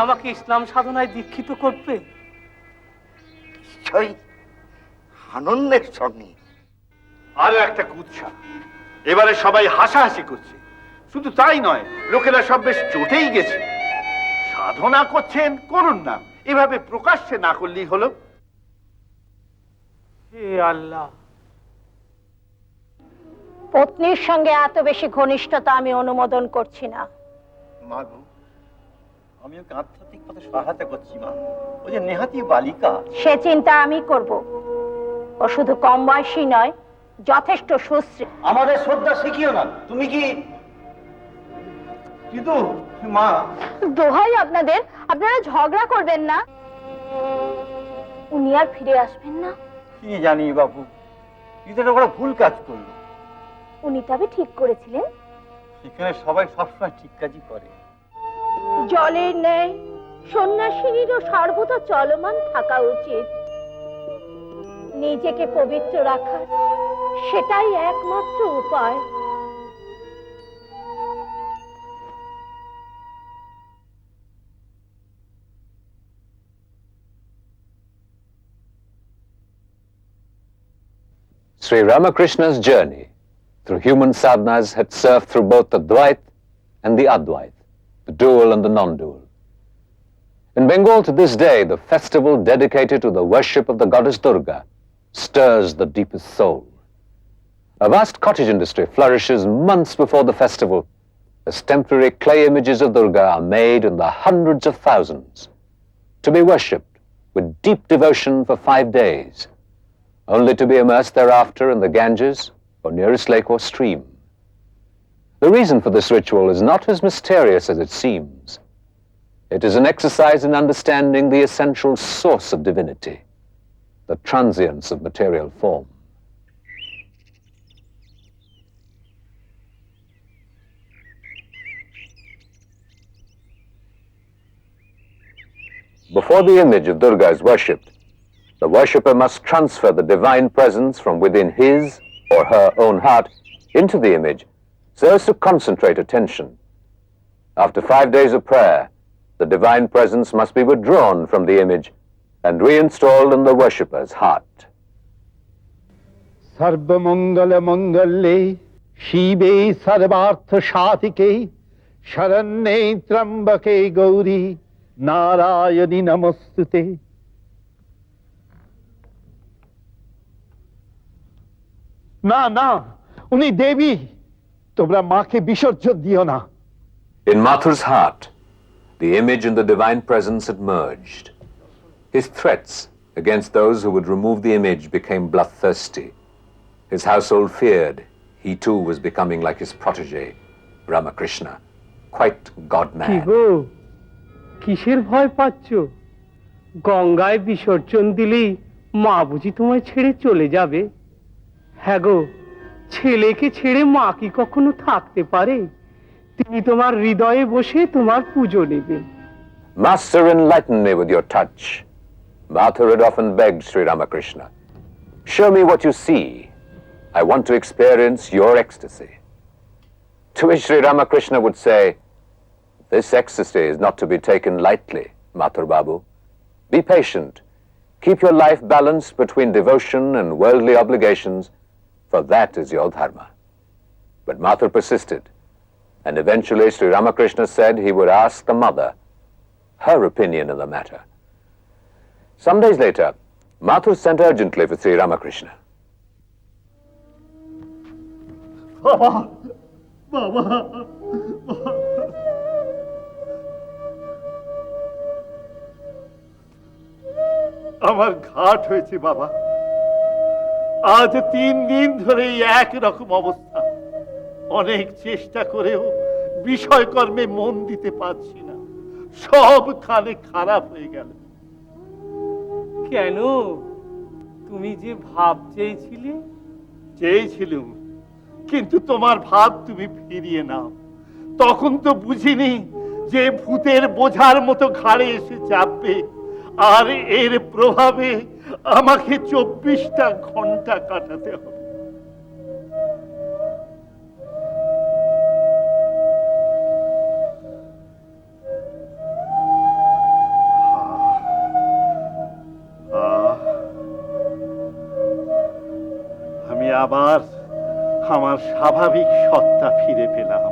আমাকে ইসলাম সাধনায় দীক্ষিত করবে? নিশ্চয়ই, আনন্দের সঙ্গে। আরো একটা কুৎসা, এবারে সবাই হাসাহাসি করছে। শুধু তাই নয়, লোকেরা সব বেশ চটেই গেছে। সাধনা করছেন, করুন না, এভাবে প্রকাশ্যে না করলেই হলো। হে আল্লাহ! পত্নীর সঙ্গে এত বেশি ঘনিষ্ঠতা আমি অনুমোদন করছি না। মা গো, আমি ওকে আধ্যাত্মিক পথে সহায়তা করছি মা। ও যে নেহাতি বালিকা। সে চিন্তা আমি করব। ও শুধু কম বয়সী নয়, যথেষ্ট সুশ্রী। আমাদের শ্রদ্ধা শিখিও না। তুমি কি কিন্তু মা, দোহাই আপনাদের, আপনারা ঝগড়া করবেন না। উনি আর ফিরে আসবেন না। কি জানি বাবু, কিন্তু ওরা ভুল কাজ করলো। উনি তবে ঠিক করেছিলেন। সেখানে সবাই সবসময় ঠিক কাজই করে। জলের ন্যায় সন্ন্যাসিনীরও সর্বদা চলমান থাকা উচিত। নিজেকে পবিত্র রাখার সেটাই একমাত্র উপায়। Sri Ramakrishna's journey through human sadhanas had served through both the Dvaita and the Advaita, the dual and the non-dual. In Bengal to this day, the festival dedicated to the worship of the goddess Durga stirs the deepest soul. A vast cottage industry flourishes months before the festival, as temporary clay images of Durga are made in the hundreds of thousands, to be worshipped with deep devotion for 5 days, only to be immersed thereafter in the Ganges or nearest lake or stream. The reason for this ritual is not as mysterious as it seems. It is an exercise in understanding the essential source of divinity, the transience of material form. Before the image of Durga is worshipped, the worshipper must transfer the divine presence from within his or her own heart into the image so as to concentrate attention. After 5 days of prayer, the divine presence must be withdrawn from the image and reinstalled in the worshipper's heart. Sarva Mangala Mangalle Shive Sarvartha Shadike Sharanye Trambake Gauri Narayani Namostute. না না, উনি দেবী, তোমরা মাকে বিসর্জন দিও না। In Mathur's heart, the image and the divine presence had merged. His threats against those who would remove the image became bloodthirsty. His household feared he too was becoming like his protege, Ramakrishna, quite God-mad. কি গো, কিসের ভয় পাচ্ছ? গঙ্গায় বিসর্জন দিলেই মা বুঝি তোমায় ছেড়ে চলে যাবে? হ্যাঁ গো, ছেলেকে ছেড়ে মা কি কখনো থাকতে পারে? তিনি তোমার হৃদয়ে বসে তোমার পুজো নেবেন। Master, enlighten me with your touch. Mathur had often begged Sri Ramakrishna, show me what you see. I want to experience your ecstasy. To which Sri Ramakrishna would say, this ecstasy is not to be taken lightly, Mathur Babu. Be patient. Keep your life balanced between devotion and worldly obligations, for that is your dharma. But Mathur persisted, and eventually Sri Ramakrishna said he would ask the mother her opinion in the matter. Some days later, Mathur sent urgently for Sri Ramakrishna. বাবা, বাবা, আমার ঘাট হয়েছে বাবা। আজ 3 দিন ধরে এক রকম অবস্থা। অনেক চেষ্টা করেও বিষয়কর্মে মন দিতে পারছি না, সবখানে খারাপ হয়ে গেল। কেন? তুমি যে ভাব চেয়েছিলে? চেয়েছিলুম, কিন্তু তোমার ভাব তুমি ফিরিয়ে নাও। তখন তো বুঝিনি যে ভূতের বোঝার মতো ঘাড়ে এসে চাপবে, আর এর প্রভাবে আমাকে 24টা ঘন্টা কাটাতে হবে। আবার আমার স্বাভাবিক সত্তা ফিরে পেলাম।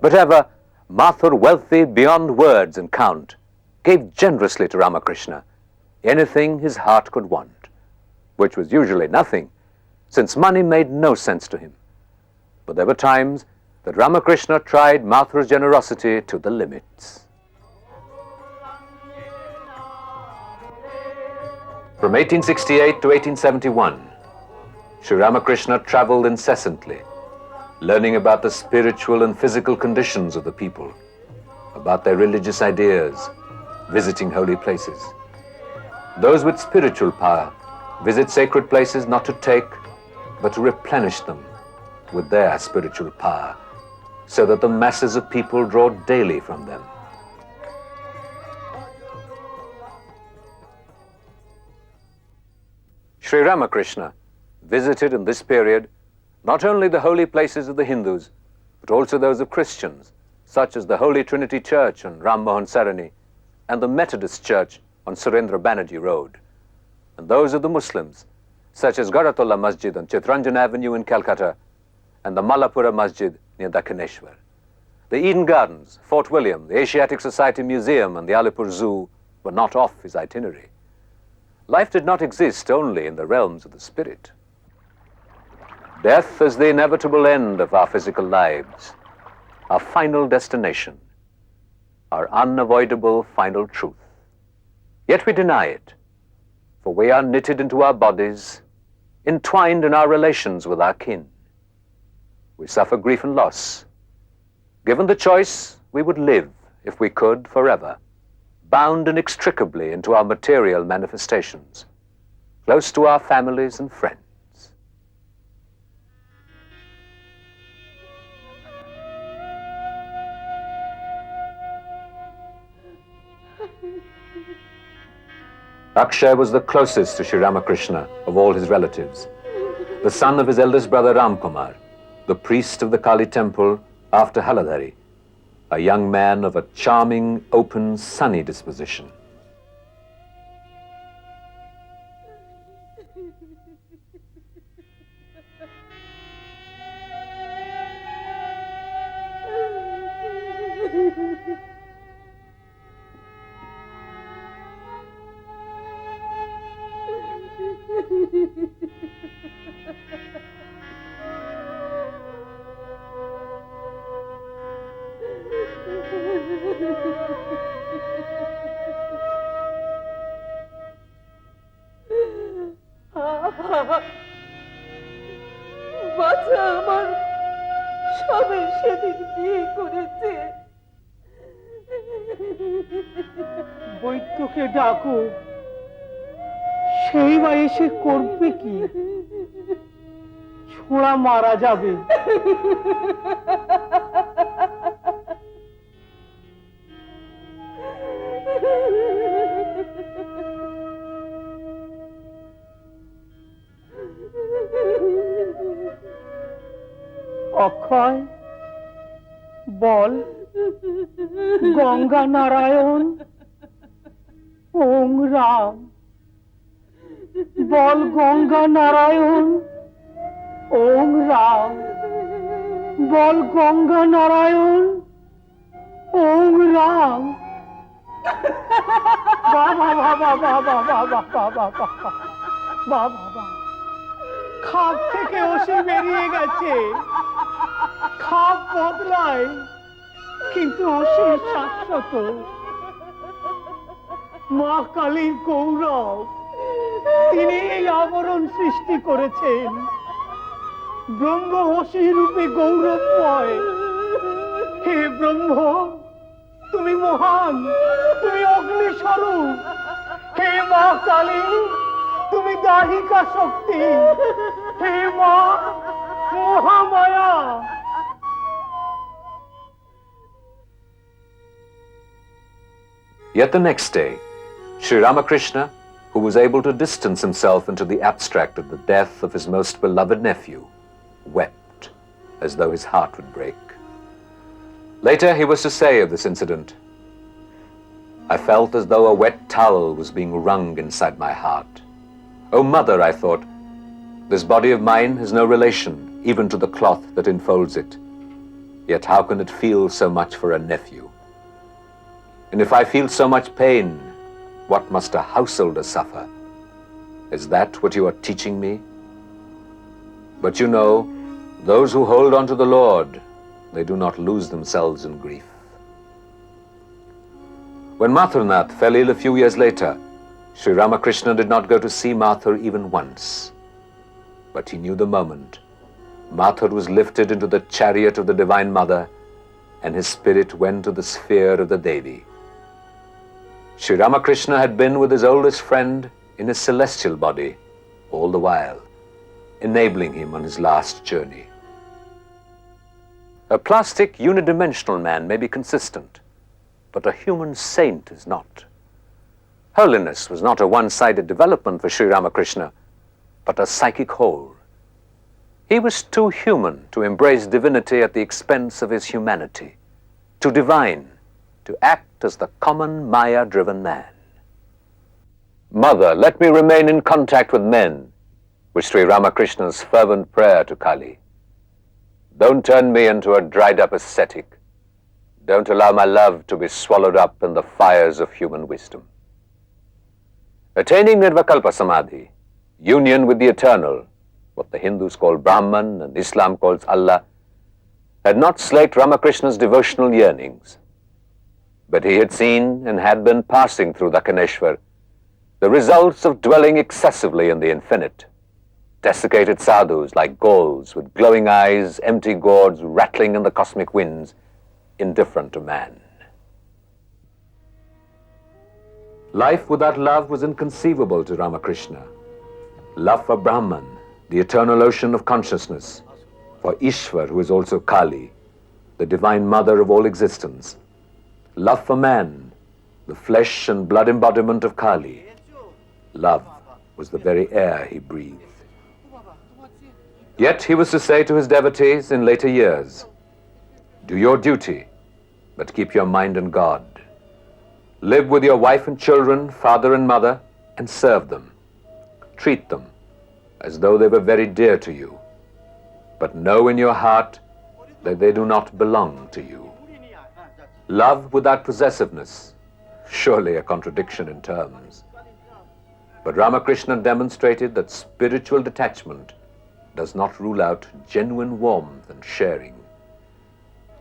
But ever, Mathur, wealthy beyond words and count, gave generously to Ramakrishna anything his heart could want, which was usually nothing, since money made no sense to him. But there were times that Ramakrishna tried Mathur's generosity to the limits. From 1868 to 1871, Sri Ramakrishna traveled incessantly, learning about the spiritual and physical conditions of the people, about their religious ideas, visiting holy places. Those with spiritual power visit sacred places not to take, but to replenish them with their spiritual power, so that the masses of people draw daily from them. Sri Ramakrishna visited in this period not only the holy places of the Hindus, but also those of Christians, such as the Holy Trinity Church on Ram Mohan Sarani and the Methodist Church on Surendra Banerjee Road, and those of the Muslims, such as Garatullah Masjid on Chitranjan Avenue in Calcutta and the Malapura Masjid near Dakhineshwar. The Eden Gardens, Fort William, the Asiatic Society Museum and the Alipur Zoo were not off his itinerary. Life did not exist only in the realms of the spirit. Death is the inevitable end of our physical lives, our final destination, our unavoidable final truth. Yet we deny it, for we are knitted into our bodies, entwined in our relations with our kin. We suffer grief and loss. Given the choice, we would live, if we could, forever, bound inextricably into our material manifestations, close to our families and friends. Akshay was the closest to Sri Ramakrishna of all his relatives, the son of his eldest brother Ramkumar, the priest of the Kali temple after Haladhari, a young man of a charming, open, sunny disposition. বাচ্চা আমার সবে সেদিন বিয়ে করেছে। বৈদ্যকে ডাকো, সেই বা এসে করবে কি? ছোড়া মারা যাবে। অক্ষয়, বল গঙ্গা নারায়ণ ওং রাম, বল গঙ্গা নারায়ণ ওং রাম, বল গঙ্গা নারায়ণ ওং রাম। বাবা বাবা বাবা বাবা বাবা বাবা বাবা, খাপ থেকে ওষে বেরিয়ে গেছে। খাপ বদলায়, কিন্তু ওষে শাশ্বত। মা কালীর গৌরব, তিনি এই আবরণ সৃষ্টি করেছেন। ব্রহ্ম অসি রূপে গৌরবময়। হে ব্রহ্ম, তুমি মহান, তুমি অগ্নিস্বরূপ। হে মা কালী, তুমি দাহিকা শক্তি। হে মা Mahamaya. Yet the next day, Sri Ramakrishna, who was able to distance himself into the abstract of the death of his most beloved nephew, wept as though his heart would break. Later he was to say of this incident, "I felt as though a wet towel was being wrung inside my heart. Oh, mother, I thought, This body of mine has no relation even to the cloth that enfolds it. Yet how can it feel so much for a nephew? And if I feel so much pain, what must a householder suffer? Is that what you are teaching me? But you know, those who hold on to the Lord, they do not lose themselves in grief. When Mathrinath fell ill a few years later, Sri Ramakrishna did not go to see Mathur even once. But he knew the moment Mathur was lifted into the chariot of the Divine Mother and his spirit went to the sphere of the Devi. Sri Ramakrishna had been with his oldest friend in his celestial body all the while, enabling him on his last journey. A plastic, unidimensional man may be consistent, but a human saint is not. Holiness was not a one-sided development for Sri Ramakrishna, but a psychic whole. He was too human to embrace divinity at the expense of his humanity, too divine to act as the common Maya-driven man. Mother, let me remain in contact with men, was Sri Ramakrishna's fervent prayer to Kali. Don't turn me into a dried-up ascetic. Don't allow my love to be swallowed up in the fires of human wisdom. Attaining Nirvikalpa Samadhi, union with the Eternal, what the Hindus call Brahman and Islam calls Allah, had not slaked Ramakrishna's devotional yearnings. But he had seen and had been passing through Dakshineshwar the results of dwelling excessively in the infinite. Desiccated sadhus like ghouls with glowing eyes, empty gourds rattling in the cosmic winds, indifferent to man. Life without love was inconceivable to Ramakrishna. Love for Brahman, the eternal ocean of consciousness, for Ishvar, who is also Kali, the divine mother of all existence. Love for man, the flesh and blood embodiment of Kali. Love was the very air he breathed. Yet he was to say to his devotees in later years, do your duty, but keep your mind on God. Live with your wife and children, father and mother, and serve them. Treat them as though they were very dear to you, but know in your heart that they do not belong to you. Love without possessiveness, surely a contradiction in terms. But Ramakrishna demonstrated that spiritual detachment does not rule out genuine warmth and sharing.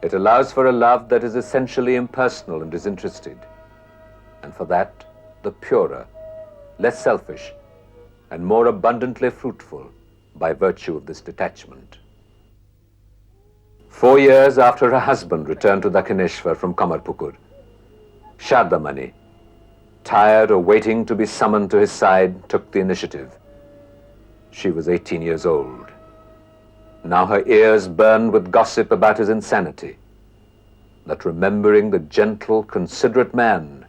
It allows for a love that is essentially impersonal and disinterested, and for that, the purer, less selfish, and more abundantly fruitful by virtue of this detachment. 4 years after her husband returned to Dakshineshwar from Kamarpukur, Shardamani, tired of waiting to be summoned to his side, took the initiative. She was 18 years old. Now her ears burned with gossip about his insanity, that remembering the gentle, considerate man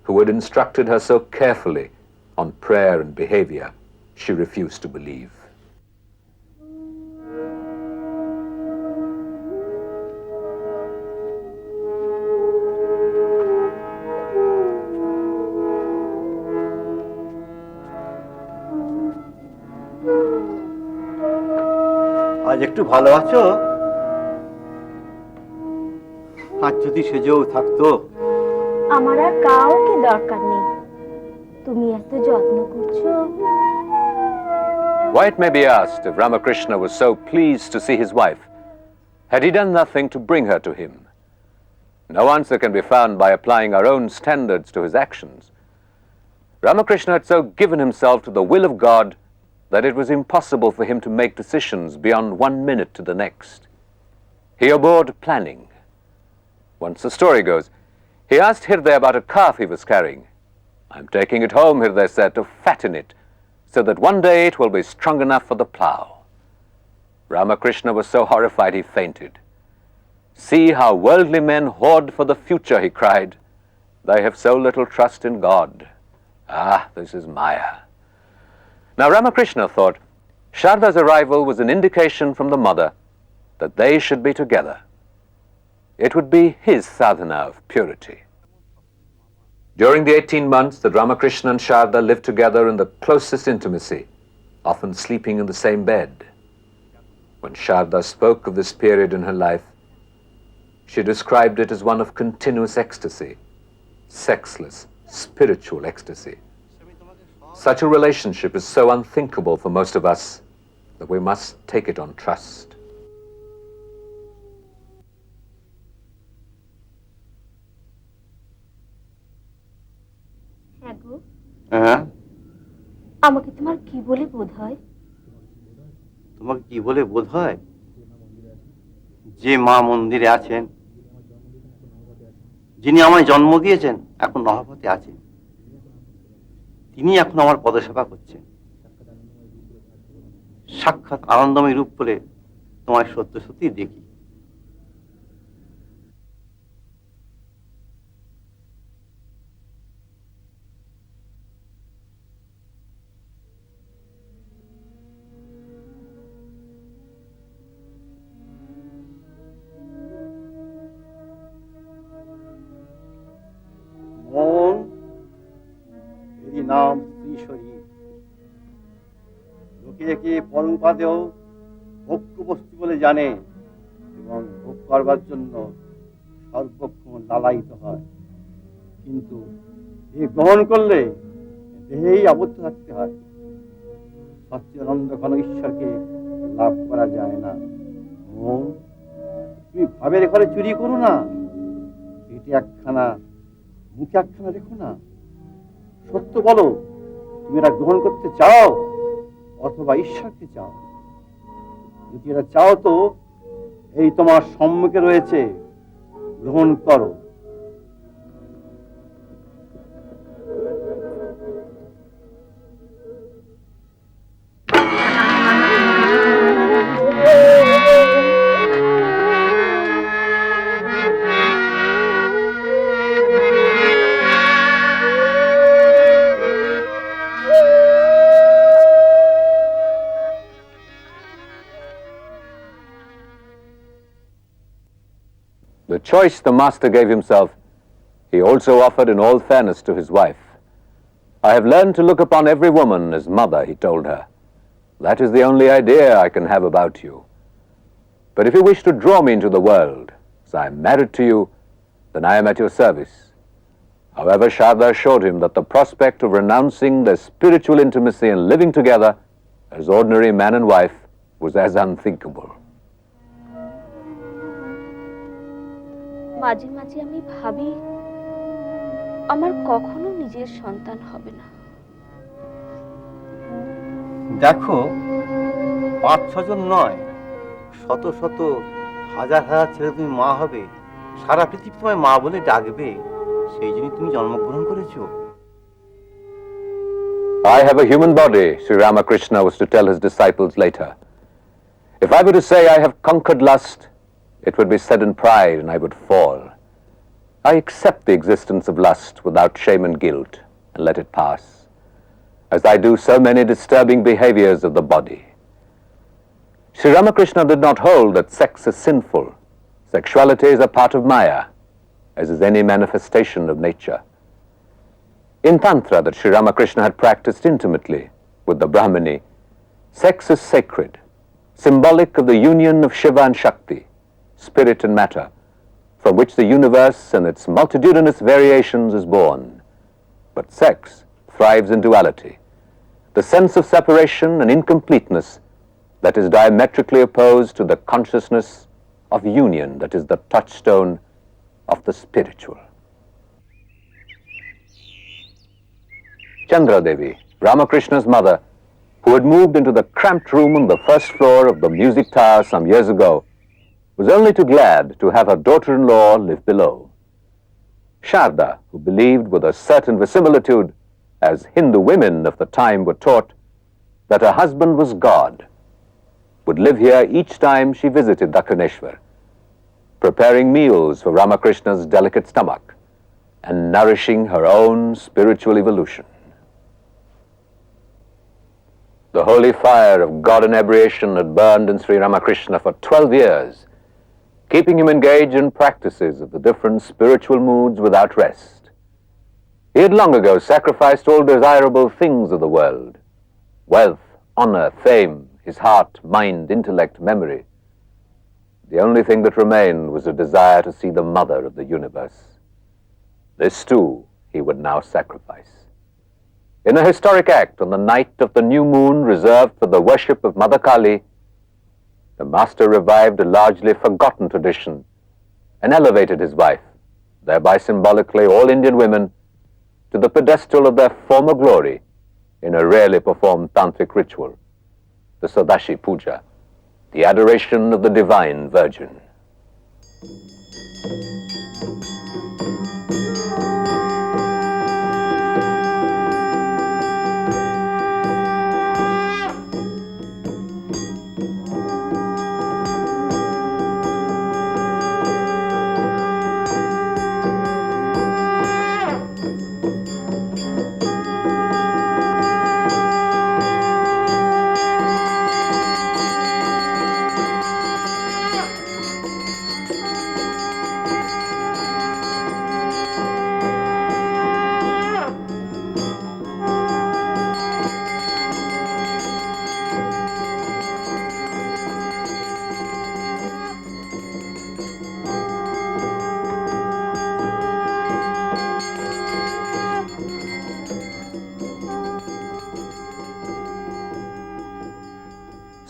who had instructed her so carefully on prayer and behavior, she refused to believe. আজ একটু ভালো আছো? আজ যদি সেজেও থাকতো। আমার আর কাউকে দরকার নেই, তুমি এত যত্ন করছো। Why, it may be asked, if Ramakrishna was so pleased to see his wife, had he done nothing to bring her to him? No answer can be found by applying our own standards to his actions. Ramakrishna had so given himself to the will of God that it was impossible for him to make decisions beyond 1 minute to the next. He abhorred planning. Once the story goes, he asked Hirday about a calf he was carrying. I'm taking it home, Hirday said, to fatten it, so that one day it will be strong enough for the plow. Ramakrishna was so horrified he fainted. See how worldly men hoard for the future, he cried. They have so little trust in God. Ah, this is Maya. Now Ramakrishna thought Sharda's arrival was an indication from the mother that they should be together. It would be his sadhana of purity. During the 18 months that Ramakrishna and Sharda lived together in the closest intimacy, often sleeping in the same bed. When Sharda spoke of this period in her life, she described it as one of continuous ecstasy, sexless, spiritual ecstasy. Such a relationship is so unthinkable for most of us that we must take it on trust. হ্যাঁ, আমাকে তোমার কি বলে বোধ হয়? তোমাকে কি বলে বোধ হয়? যে মা মন্দিরে আছেন, যিনি আমায় জন্ম দিয়েছেন, এখন নহবতে আছেন, তিনি এখন আমার পদসেবা করছেন। সাক্ষাৎ আনন্দময় রূপ বলে তোমায় সত্য সত্যি দেখি। মন, এরই নাম শ্রী শরীর। লোকে একে পরোপাদেয় ভোগ্য বস্তু বলে জানে এবং ভোগ করবার জন্য সর্বক্ষণ লালায়িত হয়, কিন্তু এ গ্রহণ করলে দেহেই আবদ্ধ থাকতে হয়। সচ্চিদানন্দ ঘন ঈশ্বরকে লাভ করা যায় না। মন, তুমি ভাবের ঘরে চুরি করো না, পেটে একখানা মুখে একখানা রেখো না। সত্য বলো, তুমি এটা গ্রহণ করতে চাও অথবা ঈশ্বরকে চাও? যদি এটা চাও তো এই তোমার সম্মুখে রয়েছে, গ্রহণ করো। The choice the master gave himself, he also offered in all fairness to his wife. I have learned to look upon every woman as mother, he told her. That is the only idea I can have about you. But if you wish to draw me into the world, as I am married to you, then I am at your service. However, Sharda assured him that the prospect of renouncing their spiritual intimacy and living together as ordinary man and wife was as unthinkable. মাঝে মাঝে আমি ভাবি আমার কখনো নিজের সন্তান হবে না। দেখো, 5-6 জন নয়, শত শত হাজার হাজার ছেলে তুমি মা হবে, সারা পৃথিবী তোমায় মা বলে ডাকবে, সেই জন্য তুমি জন্মগ্রহণ করেছো। I have a human body, Sri Ramakrishna was to tell his disciples later. If I were to say I have conquered lust, it would be said in pride and I would fall. I accept the existence of lust without shame and guilt and let it pass, as I do so many disturbing behaviors of the body. Sri Ramakrishna did not hold that sex is sinful. Sexuality is a part of Maya, as is any manifestation of nature. In Tantra that Sri Ramakrishna had practiced intimately with the Brahmini, sex is sacred, symbolic of the union of Shiva and Shakti, spirit and matter, from which the universe and its multitudinous variations is born. But sex thrives in duality, the sense of separation and incompleteness that is diametrically opposed to the consciousness of union that is the touchstone of the spiritual. Chandra Devi, Ramakrishna's mother, who had moved into the cramped room on the first floor of the music tower some years ago, was only too glad to have her daughter-in-law live below. Sharda, who believed with a certain verisimilitude, as Hindu women of the time were taught, that her husband was God, would live here each time she visited Dakshineshwar, preparing meals for Ramakrishna's delicate stomach and nourishing her own spiritual evolution. The holy fire of God inebriation had burned in Sri Ramakrishna for 12 years, keeping him engaged in practices of the different spiritual moods without rest. He had long ago sacrificed all desirable things of the world, wealth, honor, fame, his heart, mind, intellect, memory. The only thing that remained was a desire to see the mother of the universe. This too he would now sacrifice. In a historic act on the night of the new moon reserved for the worship of Mother Kali, the master revived a largely forgotten tradition and elevated his wife, thereby symbolically all Indian women, to the pedestal of their former glory in a rarely performed tantric ritual, the Sadashi Puja, the adoration of the Divine Virgin.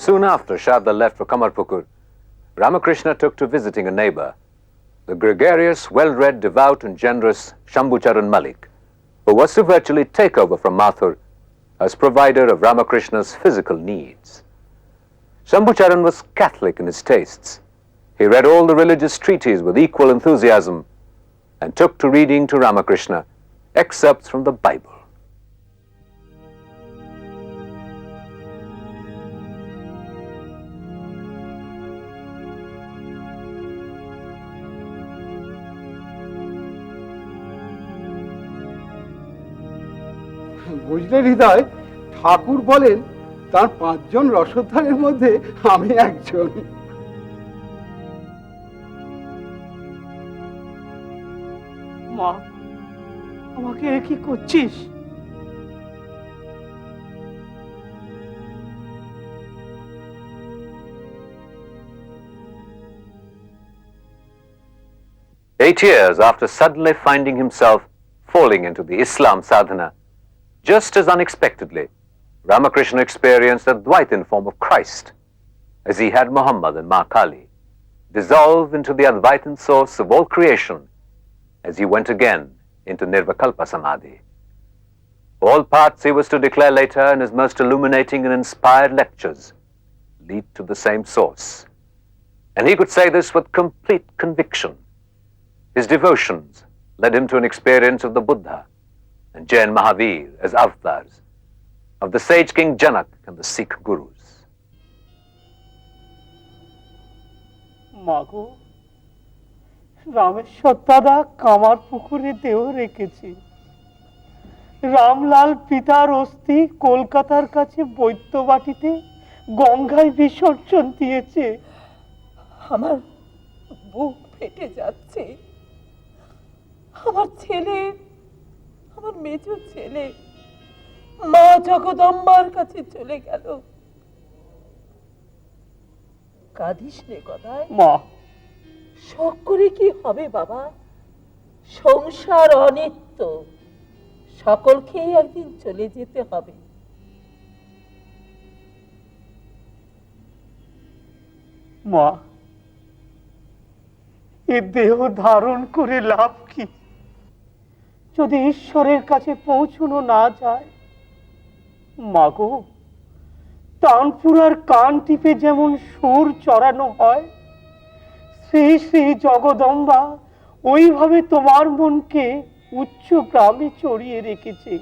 Soon after Sharda left for Kamarpukur, Ramakrishna took to visiting a neighbor, the gregarious, well-read, devout and generous Shambhucharan Malik, who was to virtually take over from Mathur as provider of Ramakrishna's physical needs. Shambhucharan was Catholic in his tastes. He read all the religious treatises with equal enthusiasm and took to reading to Ramakrishna excerpts from the Bible. বুঝলে হৃদয়, ঠাকুর বলেন তার 5 জন রসোদ্ধারের মধ্যে আমি একজন। মা, আমাকে কি করছিস? Eight years after suddenly finding himself falling into the Islam sadhana, just as unexpectedly, Ramakrishna experienced a Dvaitin form of Christ, as he had Muhammad and Ma Kali, dissolve into the Advaitin source of all creation, as he went again into Nirvikalpa Samadhi. All paths he was to declare later in his most illuminating and inspired lectures lead to the same source. And he could say this with complete conviction. His devotions led him to an experience of the Buddha and Jain Mahavir as avatars, of the sage King Janak and the Sikh gurus. মাগো, রামেশ্বর দাদা কামার পুকুরে দেহ রেখেছে। রামলাল পিতার অস্থি কলকাতার কাছে বৈদ্যবাটিতে গঙ্গায় বিসর্জন দিয়েছে। আমার বুক ফেটে যাচ্ছে। আমার ছেলে, আমার মেজো ছেলে মা জগদম্বার কাছে চলে গেল। কাঁদিস নে গদাই। মা, শোক করে কি হবে বাবা? সংসার অনিত্য, সকলকেই একদিন চলে যেতে হবে। মা, এ দেহ ধারণ করে লাভ কি যদি ঈশ্বরের কাছে পৌঁছানো না যায়? মাগো, তানপুরার কান টিপে যেমন সুর চড়ানো হয়, শ্রী শ্রী জগদম্বা ওইভাবে তোমার মনকে উচ্চ গ্রামে চড়িয়ে রেখেছে।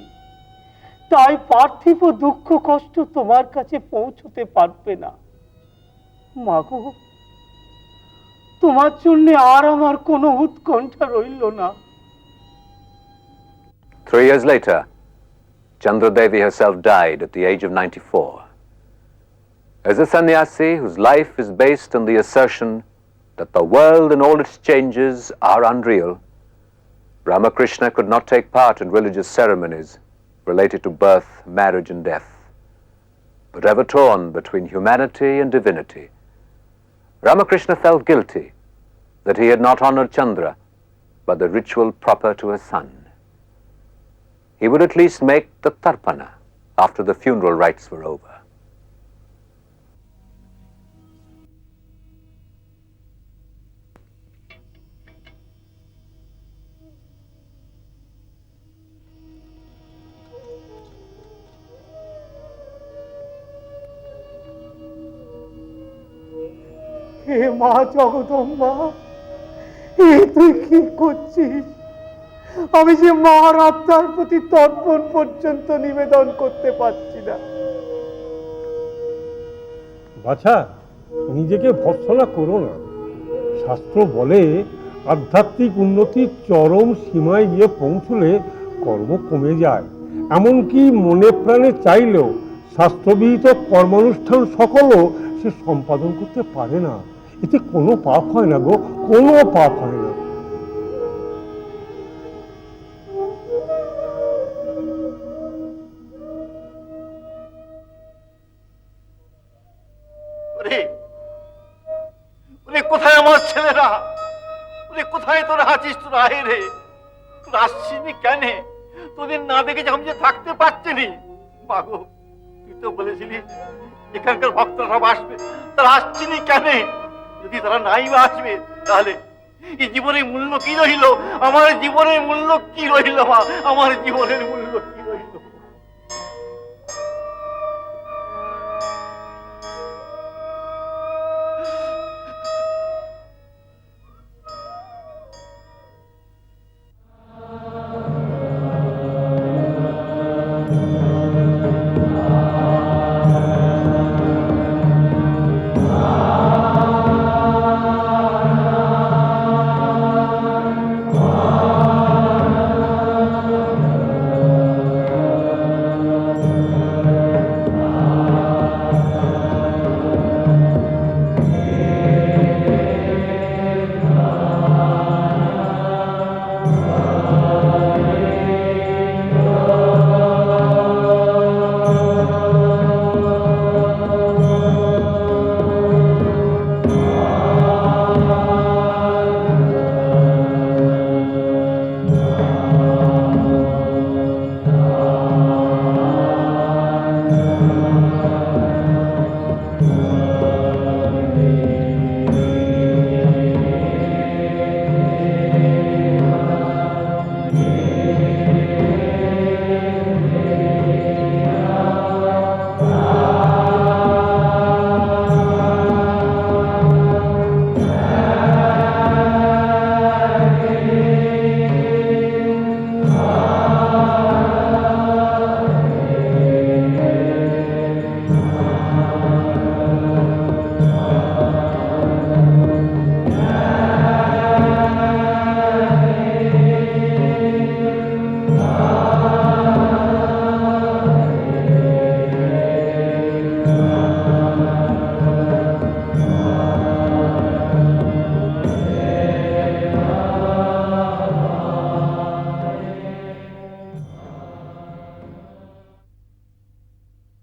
তাই পার্থিব দুঃখ কষ্ট তোমার কাছে পৌঁছতে পারবে না। মাগো, তোমার জন্য আর আমার কোনো উৎকণ্ঠা রইল না। 3 years later, Chandra Devi herself died at the age of 94. As a sannyasi whose life is based on the assertion that the world and all its changes are unreal, Ramakrishna could not take part in religious ceremonies related to birth, marriage and death. but ever torn between humanity and divinity, Ramakrishna felt guilty that he had not honored Chandra by the ritual proper to a son. He would at least make the tarpana after the funeral rites were over. হে মা জগদম্বা, এ তুই কি করছিস? আমি যে মার আত্মার প্রতি তর্পণ পর্যন্ত নিবেদন করতে পারছি না। বাছা, নিজেকে ভর্ৎসনা করো না। শাস্ত্র বলে আধ্যাত্মিক উন্নতির চরম সীমায় গিয়ে পৌঁছলে কর্ম কমে যায়। এমনকি মনে প্রাণে চাইলেও শাস্ত্রবিহিত কর্মানুষ্ঠান সকলও সে সম্পাদন করতে পারে না। এতে কোনো পাপ হয় না গো, কোনো পাপ হয় না। কোথায় আমার ছেলেরা? কোথায় তোরা আছিস? তোরা আয় রে, তোরা আসছিনি কেন? তোদের না দেখে আমি যে থাকতে পারছিনি। মাগো, তুই তো বলেছিলি এখানকার ভক্তরা সব আসবে, তারা আসছিনি কেন? যদি তারা নাই বা আসবে, তাহলে এই জীবনের মূল্য কি রইল? আমার জীবনের মূল্য কি রইল? মা, আমার জীবনের মূল্য কি রইল?